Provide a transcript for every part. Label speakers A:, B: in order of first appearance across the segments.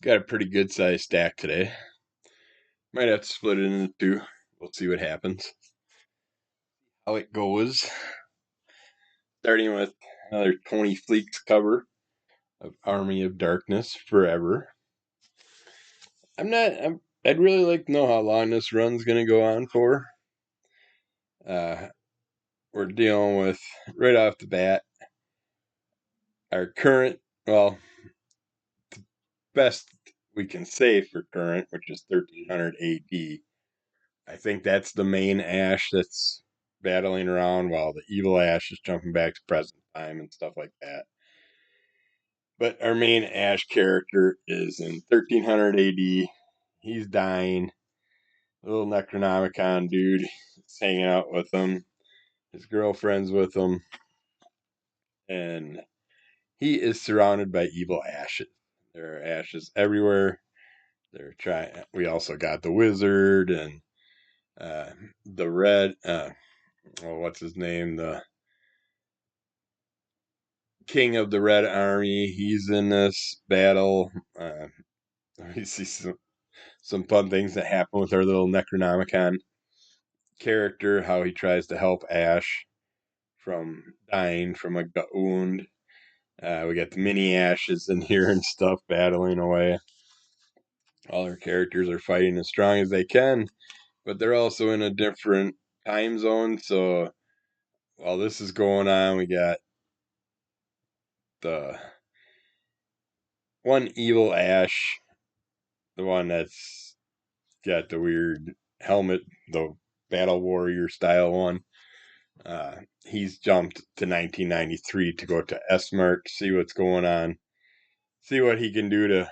A: Got a pretty good sized stack today. Might have to split it into two. We'll see what happens. How it goes. Starting with another 20 Fleeks cover of Army of Darkness Forever. I'd really like to know how long this run's gonna go on for. We're dealing with, right off the bat, our current, well, best we can say for current, which is 1300 AD. I think that's the main Ash that's battling around while the evil Ash is jumping back to present time and stuff like that. But our main Ash character is in 1300 AD. He's dying. Little Necronomicon dude is hanging out with him. His girlfriend's with him. And he is surrounded by evil ashes. There are ashes everywhere. We also got the wizard and the red. What's his name? The king of the Red Army. He's in this battle. We see some fun things that happen with our little Necronomicon character. How he tries to help Ash from dying from a gut wound. We got the mini Ashes in here and stuff battling away. All our characters are fighting as strong as they can, but they're also in a different time zone. So while this is going on, we got the one evil Ash, the one that's got the weird helmet, the battle warrior style one. He's jumped to 1993 to go to S-Mart, see what's going on, see what he can do to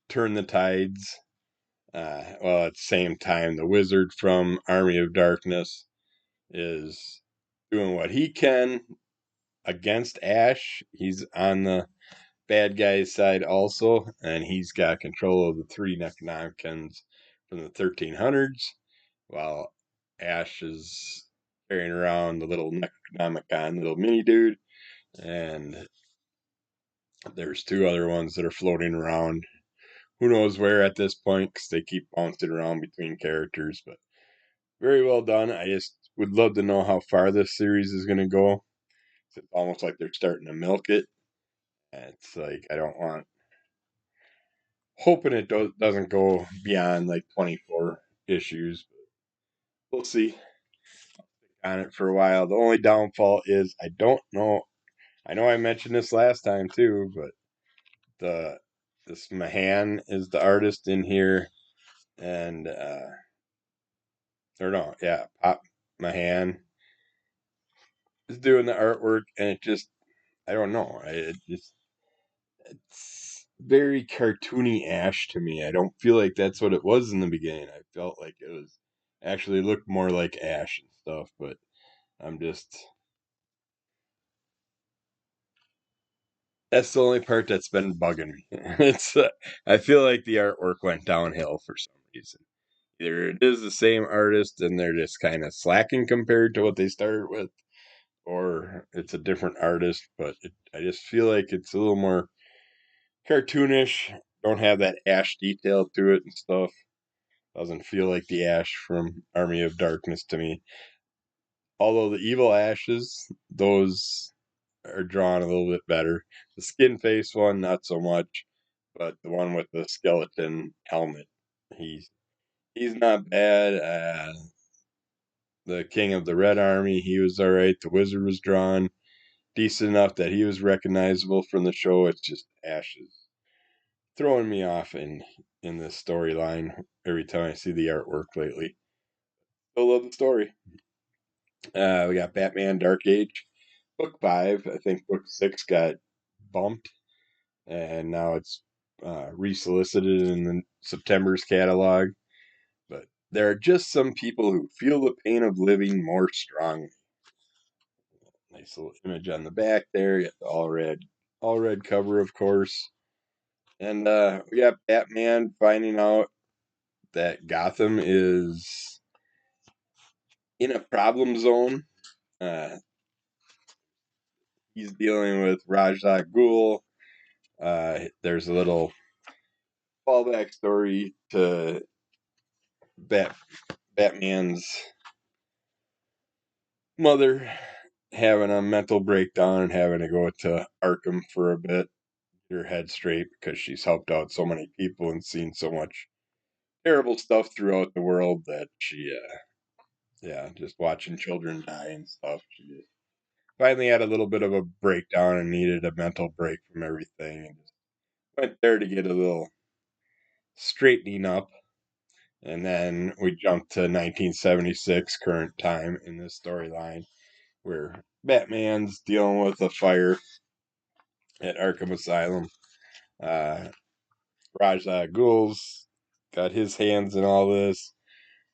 A: turn the tides. Well, at the same time, the wizard from Army of Darkness is doing what he can against Ash. He's on the bad guy's side also, and he's got control of the three Necronomicons from the 1300s, while Ash is carrying around the little Necronomicon, little mini dude, and there's two other ones that are floating around. Who knows where at this point, because they keep bouncing around between characters, but very well done. I just would love to know how far this series is going to go. It's almost like they're starting to milk it. And it's like, I don't want, hoping it doesn't go beyond like 24 issues. But we'll see. On it for a while. The only downfall is I don't know. I know I mentioned this last time too, but this Mahan is the artist in here, and or no, yeah, Pop Mahan is doing the artwork, and it just, I don't know. It's very cartoony Ash to me. I don't feel like that's what it was in the beginning. I felt like it was actually looked more like Ash and stuff, but I'm just, that's the only part that's been bugging me. It's I feel like the artwork went downhill for some reason. Either it is the same artist and they're just kind of slacking compared to what they started with, or it's a different artist. But I just feel like it's a little more cartoonish. Don't have that Ash detail to it and stuff. Doesn't feel like the Ash from Army of Darkness to me. Although the evil Ashes, those are drawn a little bit better. The skin face one, not so much, but the one with the skeleton helmet, he's he's not bad. The King of the Red Army, he was all right. The Wizard was drawn decent enough that he was recognizable from the show. It's just Ashes throwing me off in this storyline every time I see the artwork lately. Still love the story. We got Batman Dark Age, book 5. I think book 6 got bumped, and now it's resolicited in the September's catalog. But there are just some people who feel the pain of living more strongly. Nice little image on the back there. You got the all red cover, of course. And we got Batman finding out that Gotham is in a problem zone. Uh, he's dealing with Raj Ghul. There's a little fallback story to Batman's mother having a mental breakdown and having to go to Arkham for a bit, get her head straight because she's helped out so many people and seen so much terrible stuff throughout the world that she, just watching children die and stuff. She just finally had a little bit of a breakdown and needed a mental break from everything and just went there to get a little straightening up. And then we jumped to 1976, current time in this storyline, where Batman's dealing with a fire at Arkham Asylum. Uh, Raj Ghul's got his hands in all this.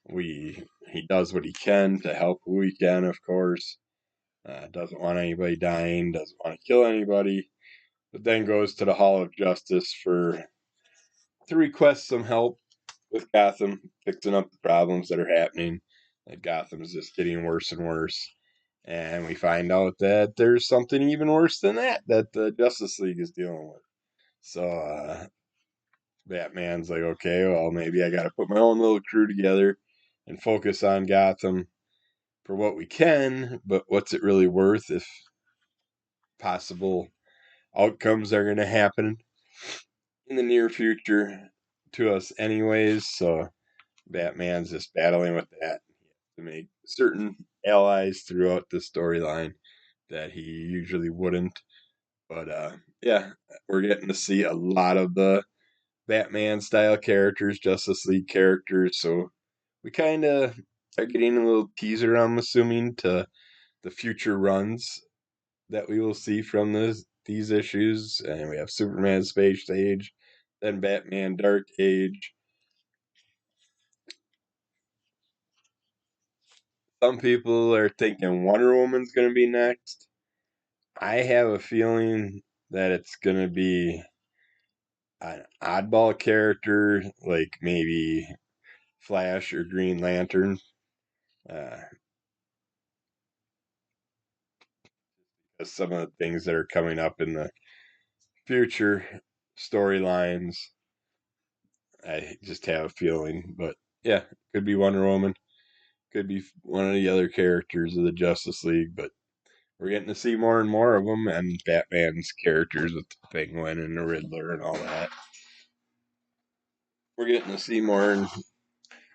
A: He does what he can to help who he can, of course. Doesn't want anybody dying, doesn't want to kill anybody, but then goes to the Hall of Justice to request some help with Gotham, fixing up the problems that are happening. That Gotham is just getting worse and worse. And we find out that there's something even worse than that the Justice League is dealing with. So Batman's like, okay, well, maybe I got to put my own little crew together and focus on Gotham for what we can, but what's it really worth if possible outcomes are going to happen in the near future to us anyways? So Batman's just battling with that to make certain allies throughout the storyline that he usually wouldn't. But yeah, we're getting to see a lot of the Batman style characters, Justice League characters. So we kind of are getting a little teaser, I'm assuming, to the future runs that we will see from these issues. And we have Superman Space Age, then Batman Dark Age. Some people are thinking Wonder Woman's going to be next. I have a feeling that it's going to be an oddball character, like maybe Flash or Green Lantern. Uh, some of the things that are coming up in the future storylines, I just have a feeling. But yeah, could be Wonder Woman, could be one of the other characters of the Justice League, but we're getting to see more and more of them, and Batman's characters with the Penguin and the Riddler and all that. We're getting to see more and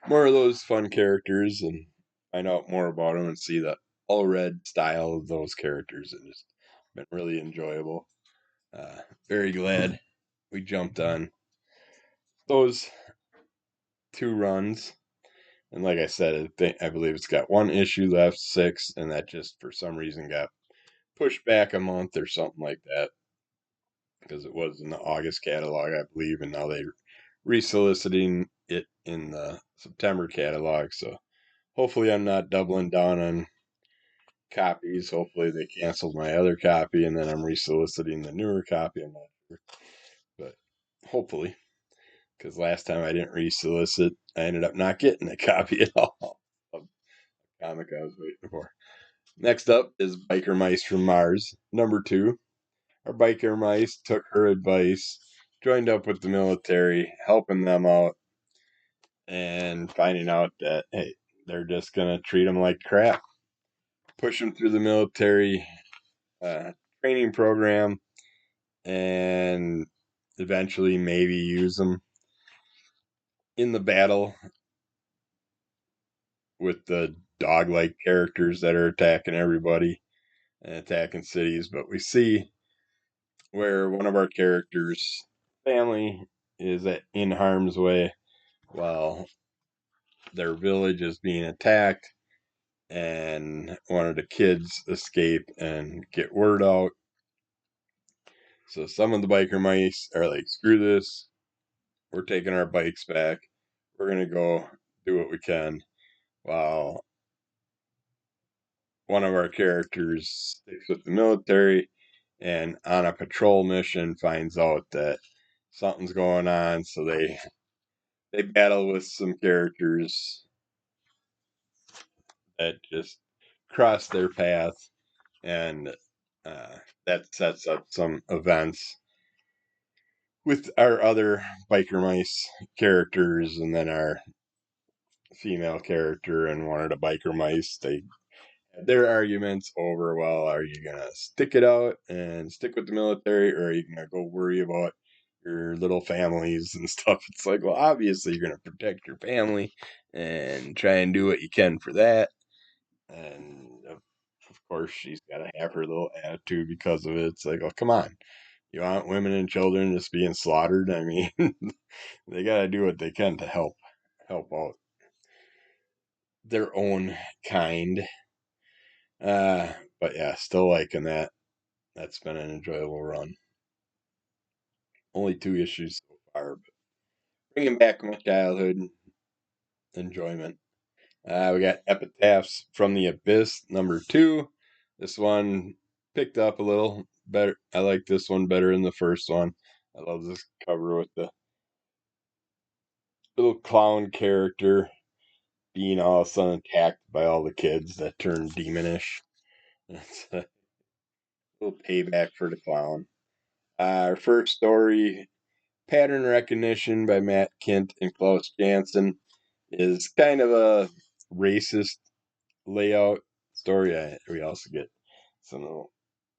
A: more of those fun characters and find out more about them and see the all red style of those characters, and just been really enjoyable. Very glad we jumped on those two runs. And like I said, I believe it's got one issue left, 6, and that just for some reason got pushed back a month or something like that because it was in the August catalog, I believe, and now they're resoliciting it in the September catalog. So hopefully, I'm not doubling down on copies. Hopefully, they canceled my other copy and then I'm resoliciting the newer copy. I'm not sure, but hopefully. Because last time I didn't resolicit, I ended up not getting a copy at all of the comic I was waiting for. Next up is Biker Mice from Mars, number 2. Our biker mice took her advice, joined up with the military, helping them out, and finding out that, hey, they're just going to treat them like crap. Push them through the military training program, and eventually maybe use them in the battle with the dog-like characters that are attacking everybody and attacking cities. But we see where one of our characters' family is in harm's way while their village is being attacked, and one of the kids escape and get word out. So some of the biker mice are like, screw this, we're taking our bikes back, we're gonna go do what we can, while one of our characters sticks with the military and on a patrol mission finds out that something's going on. So they battle with some characters that just cross their path, and that sets up some events with our other biker mice characters, and then our female character and one of the biker mice. They had their arguments over, well, are you gonna stick it out and stick with the military, or are you gonna go worry about your little families and stuff? It's like, well, obviously you're gonna protect your family and try and do what you can for that. And of course, she's got to have her little attitude because of it. It's like, oh, come on. You want women and children just being slaughtered? I mean, they got to do what they can to help out their own kind. Uh, but yeah, still liking that. That's been an enjoyable run. Only 2 issues so far, but bringing back my childhood enjoyment. We got Epitaphs from the Abyss, #2. This one picked up a little better. I like this one better than the first one. I love this cover with the little clown character being all of a sudden attacked by all the kids that turn demonish. It's a little payback for the clown. Our first story, Pattern Recognition by Matt Kint and Klaus Janson, is kind of a racist layout story. We also get some little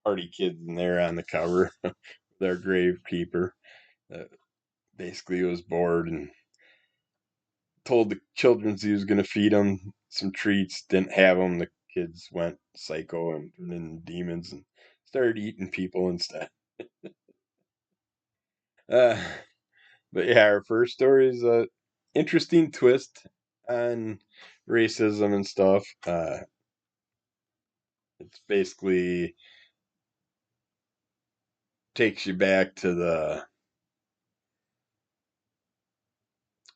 A: party kids in there on the cover. Their gravekeeper that basically was bored and told the children he was going to feed them some treats, didn't have them. The kids went psycho and turned into demons and started eating people instead. Uh, but yeah, our first story is a interesting twist on racism and stuff. It's basically takes you back to the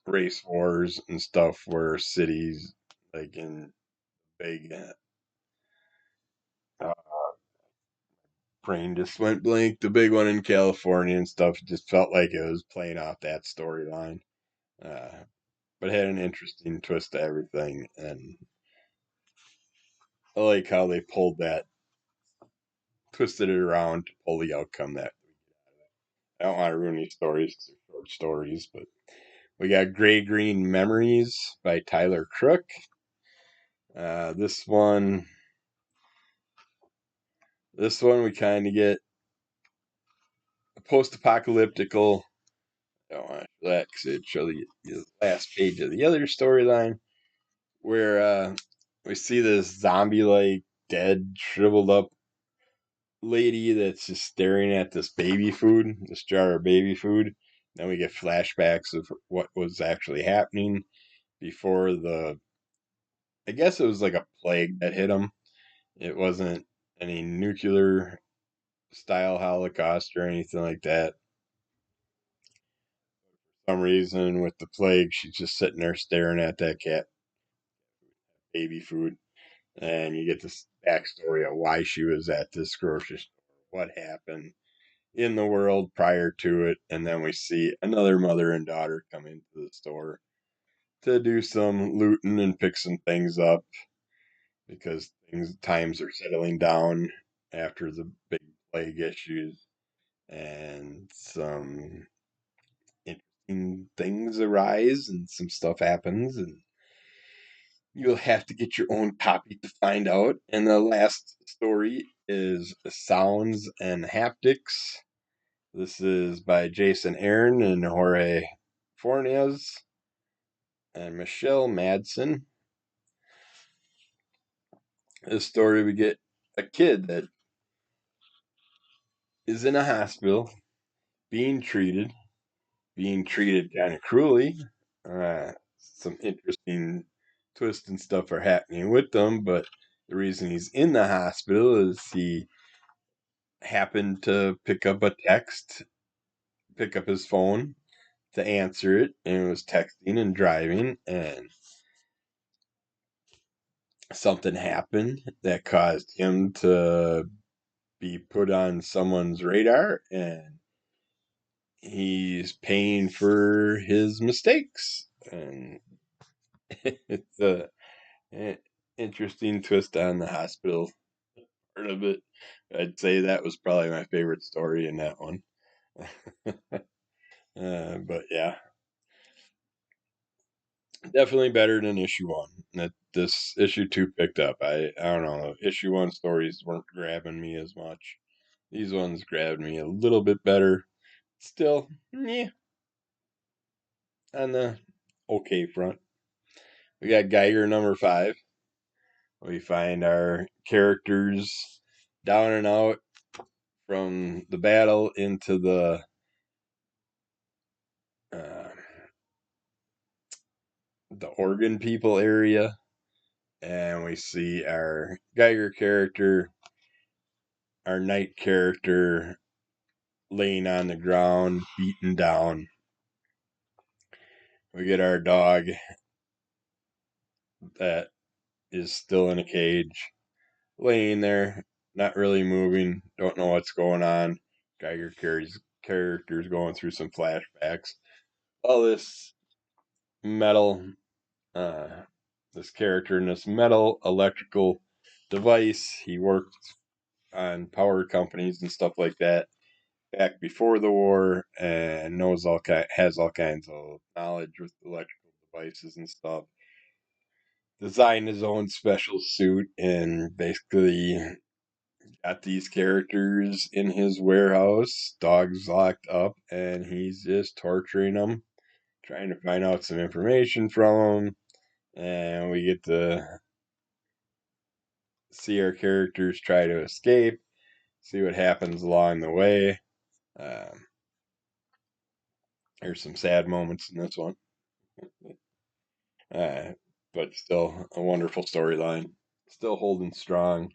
A: race wars and stuff where cities like in big uh, brain just went blank. The big one in California and stuff just felt like it was playing off that storyline, but had an interesting twist to everything. And I like how they pulled that, twisted it around to pull the outcome that. I don't want to ruin these stories 'cause they're short stories, but we got Gray Green Memories by Tyler Crook. This one, we kind of get a post-apocalyptical. I don't want to show that because it'd show the last page of the other storyline where we see this zombie-like, dead, shriveled up lady that's just staring at this baby food, this jar of baby food. Then we get flashbacks of what was actually happening before I guess it was like a plague that hit them. It wasn't any nuclear style Holocaust or anything like that. For some reason, with the plague, she's just sitting there staring at that cat baby food. And you get this backstory of why she was at this grocery store, what happened in the world prior to it, and then we see another mother and daughter come into the store to do some looting and pick some things up because times are settling down after the big plague issues, and some interesting things arise and some stuff happens, and you'll have to get your own copy to find out. And the last story is Sounds and Haptics. This is by Jason Aaron and Jorge Fornes and Michelle Madsen. This story, we get a kid that is in a hospital being treated, kind of cruelly. Some interesting twists and stuff are happening with them, but the reason he's in the hospital is he happened to pick up his phone to answer it, and was texting and driving, and something happened that caused him to be put on someone's radar, and he's paying for his mistakes. And it's a interesting twist on the hospital part of it. I'd say that was probably my favorite story in that one. But yeah, definitely better than issue one. That this issue two picked up. I don't know. Issue one stories weren't grabbing me as much. These ones grabbed me a little bit better. Still, yeah, on the okay front. We got Geiger number 5. We find our characters down and out from the battle into uh, the Oregon people area, and we see our Geiger character, our knight character, laying on the ground, beaten down. We get our dog that is still in a cage, laying there, not really moving, don't know what's going on. Geiger carries characters going through some flashbacks. All this metal, uh, this character in this metal electrical device. He worked on power companies and stuff like that back before the war, and has all kinds of knowledge with electrical devices and stuff. Designed his own special suit and basically got these characters in his warehouse, dogs locked up, and he's just torturing them, trying to find out some information from them. And we get to see our characters try to escape, see what happens along the way. Um, there's some sad moments in this one, uh, but still a wonderful storyline. Still holding strong.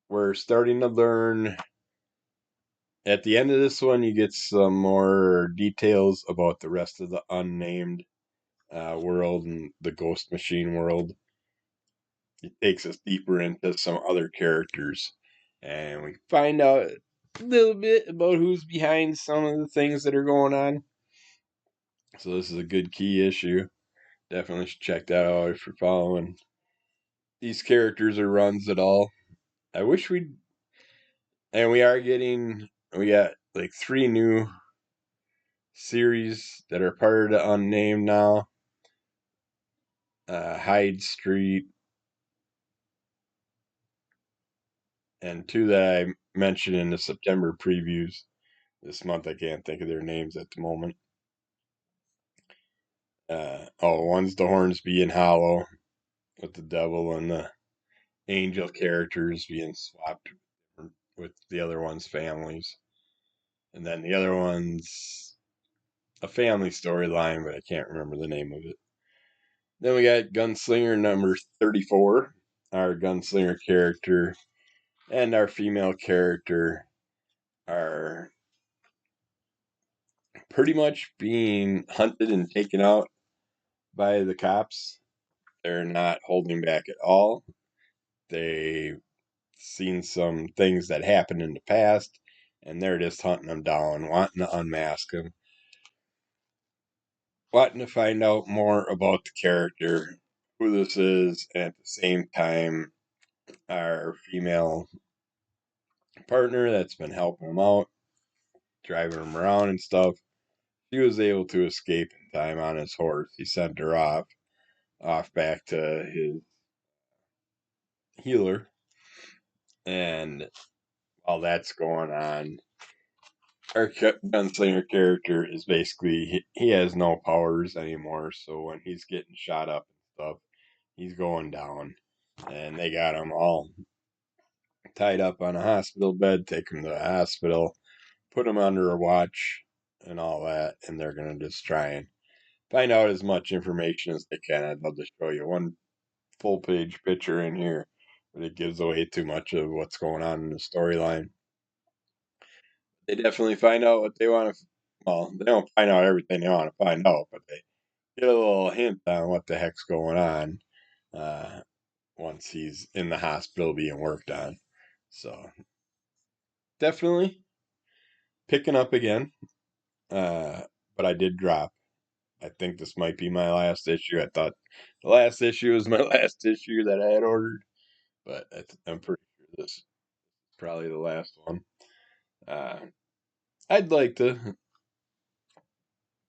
A: We're starting to learn. At the end of this one, you get some more details about the rest of the unnamed world and the ghost machine world. It takes us deeper into some other characters, and we find out a little bit about who's behind some of the things that are going on. So this is a good key issue. Definitely should check that out if you're following these characters or runs at all. I wish we'd, and we got like 3 new series that are part of the unnamed now. Hyde Street, and 2 that I mentioned in the September previews this month. I can't think of their names at the moment. One's the Hornsby and Hollow with the devil and the angel characters being swapped with the other one's families. And then the other one's a family storyline, but I can't remember the name of it. Then we got Gunslinger number 34. Our Gunslinger character and our female character are pretty much being hunted and taken out by the cops. They're not holding back at all. They've seen some things that happened in the past, and they're just hunting them down, wanting to unmask them, wanting to find out more about the character, who this is, and at the same time, our female partner that's been helping him out, driving him around and stuff. She was able to escape in time on his horse. He sent her off back to his healer, and while that's going on, our gunslinger character is basically he has no powers anymore. So when he's getting shot up and stuff, he's going down, and they got him all tied up on a hospital bed, take him to the hospital, put him under a watch, and all that, and they're gonna just try and find out as much information as they can. I'd love to show you one full page picture in here, but it gives away too much of what's going on in the storyline. They definitely find out what they want to. Well, they don't find out everything they want to find out, but they get a little hint on what the heck's going on uh, once he's in the hospital being worked on. So definitely picking up again, but I did drop. I think this might be my last issue. I thought the last issue was my last issue that I had ordered, but I'm pretty sure this is probably the last one. Uh, I'd like to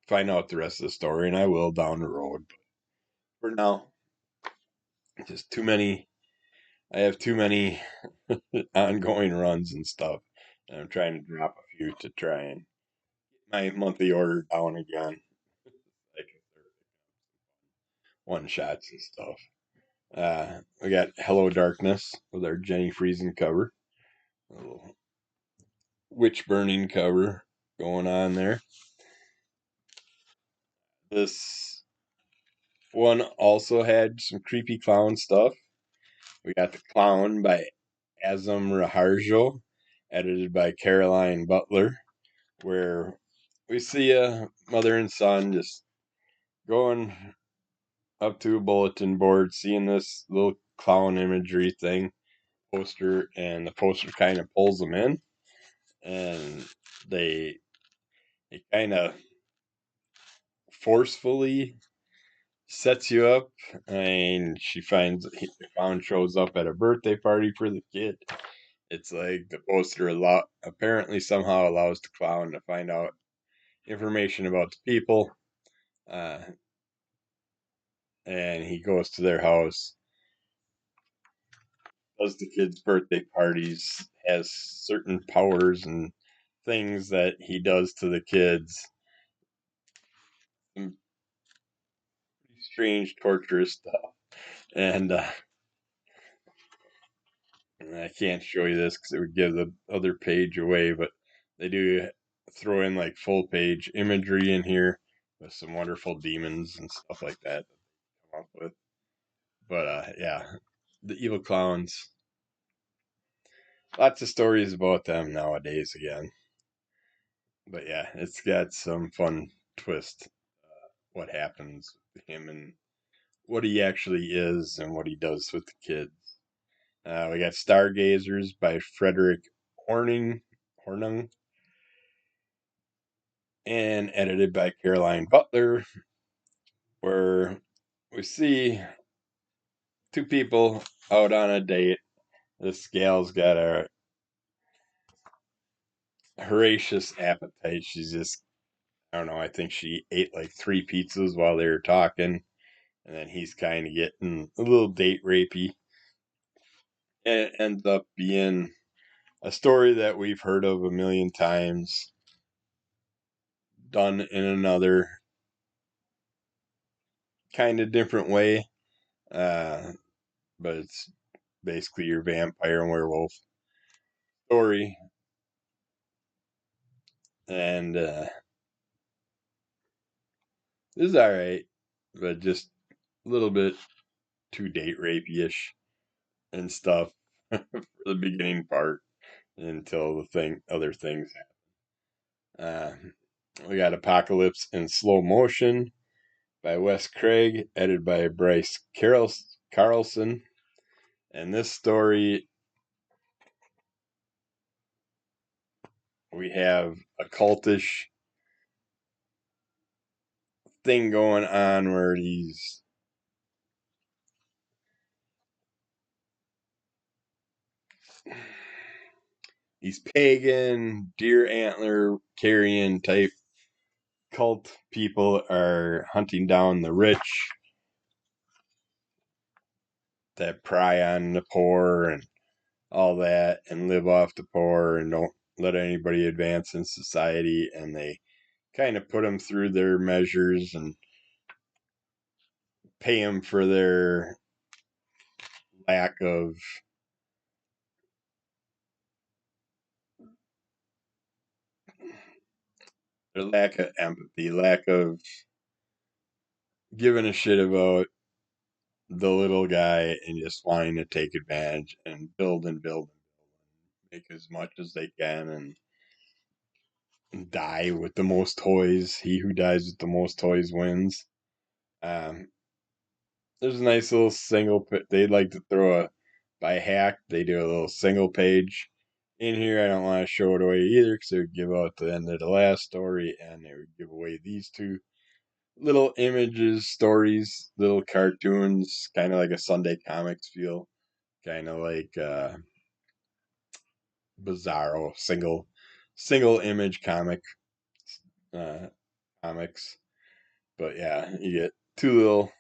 A: find out the rest of the story, and I will down the road. But for now, just too many. I have too many ongoing runs and stuff. And I'm trying to drop a few to try and get my monthly order down again. Like one shots and stuff. We got Hello Darkness with our Jenny Friesen cover. A little witch burning cover going on there. This one also had some creepy clown stuff. We got The Clown by Azam Raharjo, edited by Caroline Butler, where we see a mother and son just going up to a bulletin board, seeing this little clown imagery thing poster, and the poster kind of pulls them in, and they it kind of forcefully sets you up. And she finds the clown shows up at a birthday party for the kid. It's like the poster apparently somehow allows the clown to find out information about the people, uh, and he goes to their house, does the kids' birthday parties, has certain powers and things that he does to the kids. Some pretty strange, torturous stuff. And I can't show you this because it would give the other page away, but they do throw in like full page imagery in here with some wonderful demons and stuff like that come up with. But yeah, the evil clowns. Lots of stories about them nowadays again. But yeah, it's got some fun twist. What happens with him and what he actually is and what he does with the kids. We got Stargazers by Frederick Hornung, and edited by Caroline Butler, where we see two people out on a date. This gal's got a voracious appetite. She's just, I don't know, I think she ate like 3 pizzas while they were talking. And then he's kind of getting a little date rapey. And it ends up being a story that we've heard of a million times, done in another kind of different way. But it's basically your vampire and werewolf story. And this is alright, but just a little bit too date rapey-ish and stuff for the beginning part until other things happen. We got Apocalypse in Slow Motion by Wes Craig, edited by Bryce Carlson. And this story, we have a cultish thing going on where he's pagan, deer antler carrying type cult people are hunting down the rich that pry on the poor and all that and live off the poor and don't let anybody advance in society. And they kind of put them through their measures and pay them for lack of their lack of empathy, lack of giving a shit about the little guy and just wanting to take advantage and build and build and make as much as they can and die with the most toys. He who dies with the most toys wins. Um, there's a nice little they'd like to throw by hack, they do a little single page in here. I don't want to show it away either because it would give out the end of the last story and it would give away these two little images, stories, little cartoons, kind of like a Sunday Comics feel, kind of like Bizarro single image comic uh, comics. But yeah, you get two little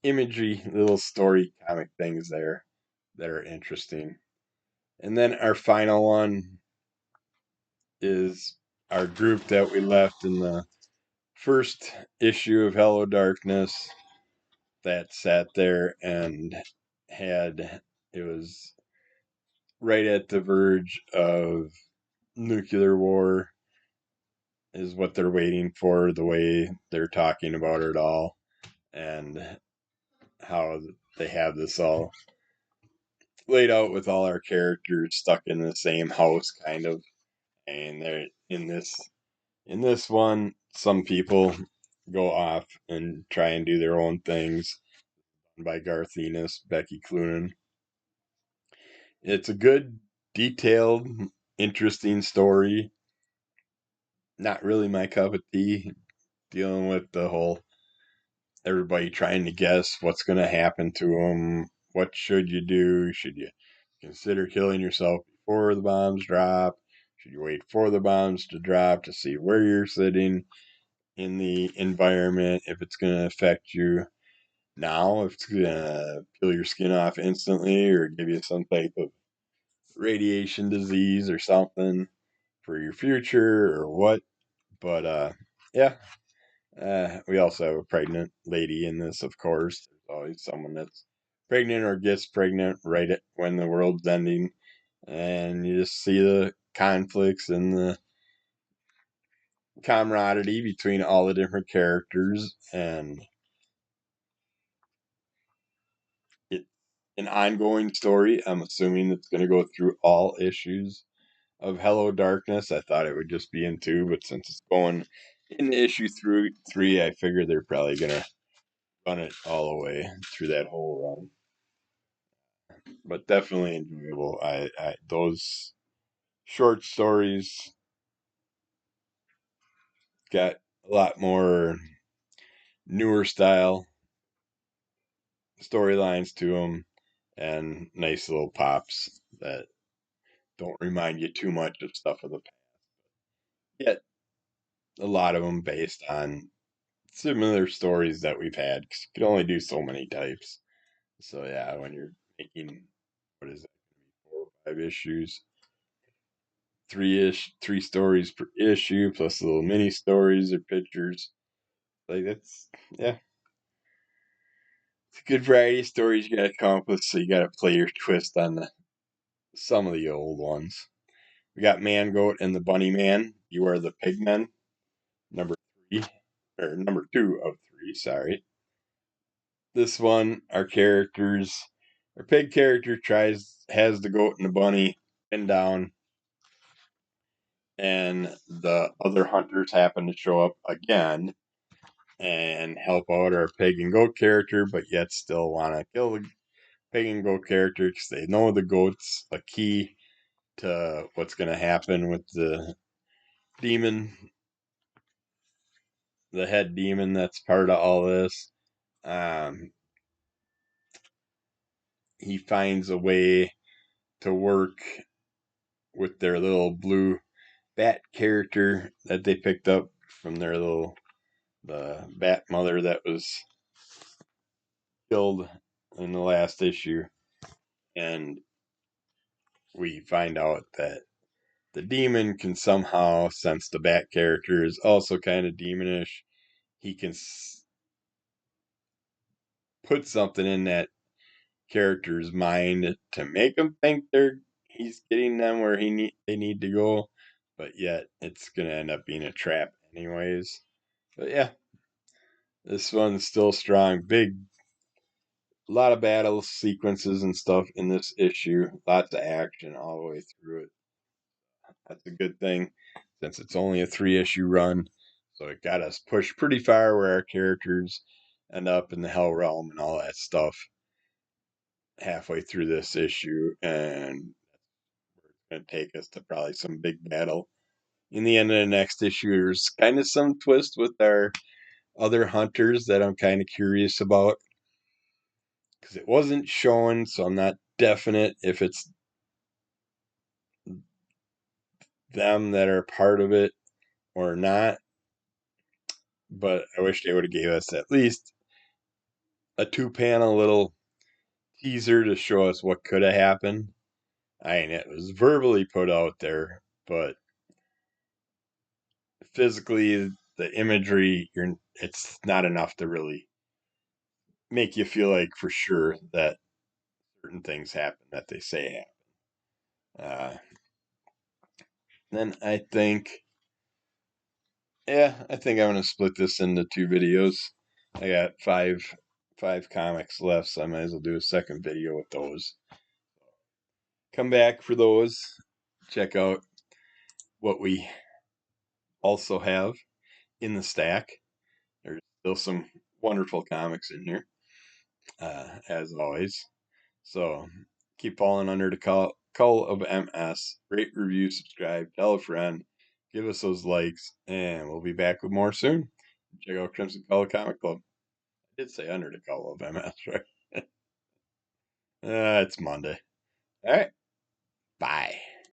A: imagery, little story comic things there that are interesting. And then our final one is our group that we left in the first issue of Hello Darkness that sat there and had, it was right at the verge of nuclear war, is what they're waiting for, the way they're talking about it all, and how they have this all laid out with all our characters stuck in the same house, kind of. And they're in this one, some people go off and try and do their own things. By Garth Ennis, Becky Cloonan. It's a good, detailed, interesting story. Not really my cup of tea. Dealing with the whole everybody trying to guess what's going to happen to them. What should you do? Should you consider killing yourself before the bombs drop? Should you wait for the bombs to drop to see where you're sitting in the environment? If it's going to affect you now, if it's going to peel your skin off instantly or give you some type of radiation disease or something for your future or what. But yeah, we also have a pregnant lady in this, of course. There's always someone that's pregnant or gets pregnant right at when the world's ending. And you just see the conflicts and the camaraderie between all the different characters. And it's an ongoing story. I'm assuming it's going to go through all issues of Hello Darkness. I thought it would just be in two, but since it's going in issue through three, I figured they're probably going to run it all the way through that whole run. But definitely enjoyable. I those short stories got a lot more newer style storylines to them and nice little pops that don't remind you too much of stuff of the past. Yet a lot of them based on similar stories that we've had. 'Cause you can only do so many types. So yeah, when you're making, what is it, 4 or 5 issues, three stories per issue plus little mini stories or pictures. Like that's, yeah, it's a good variety of stories you gotta come up with. So you gotta play your twist on some of the old ones. We got Mangoat and the Bunnyman. You are the Pigman. Number 3, or number 2 of 3. Sorry. This one, our pig character has the goat and the bunny pinned down, and the other hunters happen to show up again and help out our pig and goat character, but yet still want to kill the pig and goat character because they know the goat's a key to what's going to happen with the demon, the head demon that's part of all this. Um, he finds a way to work with their little blue bat character that they picked up from the bat mother that was killed in the last issue. And we find out that the demon can somehow, since the bat character is also kind of demonish, he can put something in that character's mind to make him think he's getting them where they need to go, but yet it's gonna end up being a trap anyways. But yeah, this one's still strong. Big, a lot of battle sequences and stuff in this issue. Lots of action all the way through it. That's a good thing since it's only a 3 issue run. So it got us pushed pretty far where our characters end up in the Hell Realm and all that stuff halfway through this issue. And it's going to take us to probably some big battle. In the end of the next issue, there's kind of some twist with our other hunters that I'm kind of curious about. Because it wasn't shown, so I'm not definite if it's them that are part of it or not. but I wish they would have gave us at least a 2-panel little teaser to show us what could have happened. I mean, it was verbally put out there, but physically, the imagery, it's not enough to really make you feel like for sure that certain things happen that they say happen. Then I think I'm gonna split this into 2 videos. I got five comics left, so I might as well do a second video with those. Come back for those. Check out what we also have in the stack. There's still some wonderful comics in here, as always. So keep falling under the call of MS. Rate, review, subscribe, tell a friend, give us those likes, and we'll be back with more soon. Check out Crimson Call Comic Club. I did say under the call of MS, right? It's Monday. All right.